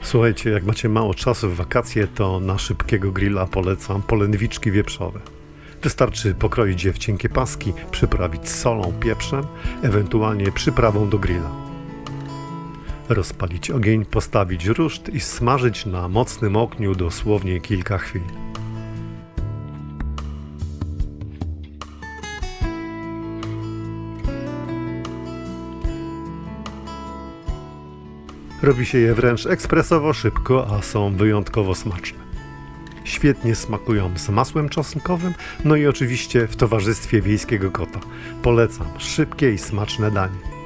Słuchajcie, jak macie mało czasu w wakacje, to na szybkiego grilla polecam polędwiczki wieprzowe. Wystarczy pokroić je w cienkie paski, przyprawić solą, pieprzem, ewentualnie przyprawą do grilla. Rozpalić ogień, postawić ruszt i smażyć na mocnym ogniu dosłownie kilka chwil. Robi się je wręcz ekspresowo szybko, a są wyjątkowo smaczne. Świetnie smakują z masłem czosnkowym, no i oczywiście w towarzystwie wiejskiego kota. Polecam szybkie i smaczne danie.